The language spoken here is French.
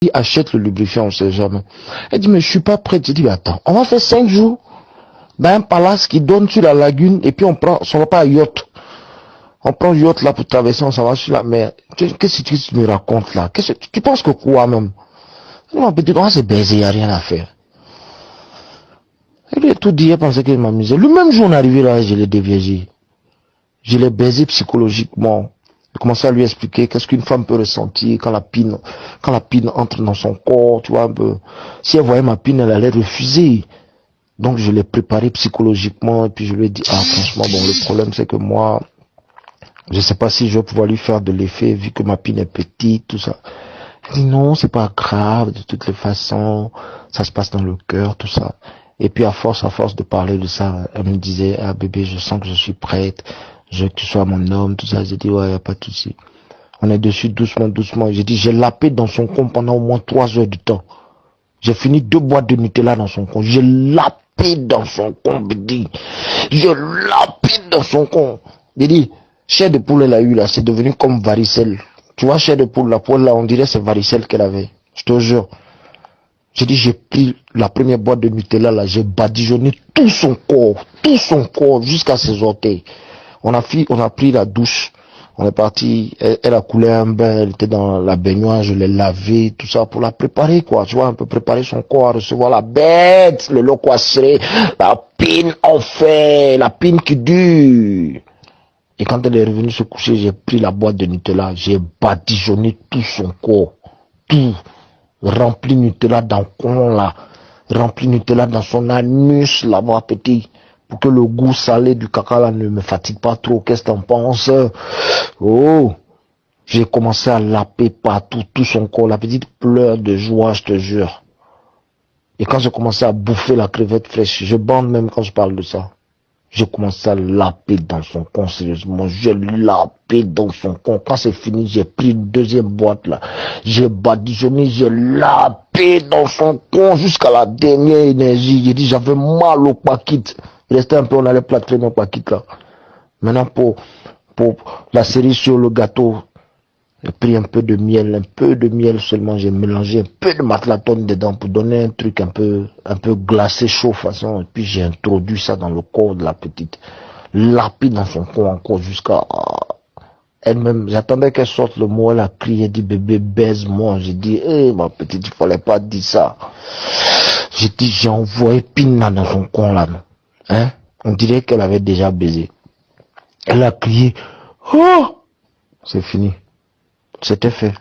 dit, achète le lubrifiant, on sait jamais. Elle dit, mais je suis pas prête. J'ai dit, attends, on va faire 5 jours dans un palace qui donne sur la lagune et puis on va pas à yacht. On prend yacht là pour traverser, on s'en va sur la mer. Qu'est-ce que tu me racontes là? Tu penses que quoi même? Ma petite, on va se baiser, il n'y a rien à faire. Il a tout dit, il pensait qu'il m'amusait. Le même jour, on est arrivé là, je l'ai déviégé. Je l'ai baisé psychologiquement. J'ai commencé à lui expliquer qu'est-ce qu'une femme peut ressentir quand la pine entre dans son corps, tu vois, un peu. Si elle voyait ma pine, elle allait refuser. Donc, je l'ai préparé psychologiquement, et puis je lui ai dit, ah, franchement, bon, le problème, c'est que moi, je sais pas si je vais pouvoir lui faire de l'effet, vu que ma pine est petite, tout ça. Elle dit, non, c'est pas grave, de toutes les façons, ça se passe dans le cœur, tout ça. Et puis, à force de parler de ça, elle me disait, ah, bébé, je sens que je suis prête, je veux que tu sois mon homme, tout ça. J'ai dit, ouais, y a pas de souci. On est dessus doucement, doucement. J'ai dit, j'ai lapé dans son con pendant au moins 3 heures de temps. J'ai fini 2 boîtes de Nutella dans son con. J'ai lapé dans son con, bébé. J'ai lapé dans son con. J'ai dit, chair de poule, elle a eu là, c'est devenu comme varicelle. Tu vois, chair de poule, la poule là, on dirait c'est varicelle qu'elle avait. Je te jure. J'ai dit, j'ai pris la première boîte de Nutella là, j'ai badigeonné tout son corps, jusqu'à ses orteils. On a pris la douche. On est parti, elle a coulé un bain, elle était dans la baignoire, je l'ai lavé, tout ça, pour la préparer, quoi. Tu vois, un peu préparer son corps à recevoir la bête, le loquacré, la pine en fait, la pine qui dure. Et quand elle est revenue se coucher, j'ai pris la boîte de Nutella, j'ai badigeonné tout son corps, tout, rempli Nutella dans le con là, rempli Nutella dans son anus là-bas, petit, pour que le goût salé du caca là ne me fatigue pas trop. Qu'est-ce que t'en penses? Oh, j'ai commencé à laper partout, tout son corps. La petite pleure de joie, je te jure. Et quand j'ai commencé à bouffer la crevette fraîche, je bande même quand je parle de ça. J'ai commencé à laper dans son con, sérieusement. J'ai lapé dans son con. Quand c'est fini, j'ai pris une deuxième boîte là. J'ai badigeonné, j'ai lapé dans son con jusqu'à la dernière énergie. J'ai dit, j'avais mal au paquite. Il restait un peu, on allait plâtrer mon paquite là. Maintenant, pour la cerise sur le gâteau, j'ai pris un peu de miel seulement, j'ai mélangé un peu de matlatone dedans pour donner un truc un peu glacé chaud façon, et puis j'ai introduit ça dans le corps de la petite, lapide dans son corps encore jusqu'à elle-même. J'attendais qu'elle sorte le mot, elle a crié, elle dit bébé baise-moi. J'ai dit, ma petite, il fallait pas dire ça. J'ai dit, j'ai envoyé pine là dans son corps là, hein, on dirait qu'elle avait déjà baisé. Elle a crié, oh, c'est fini. C'était fait.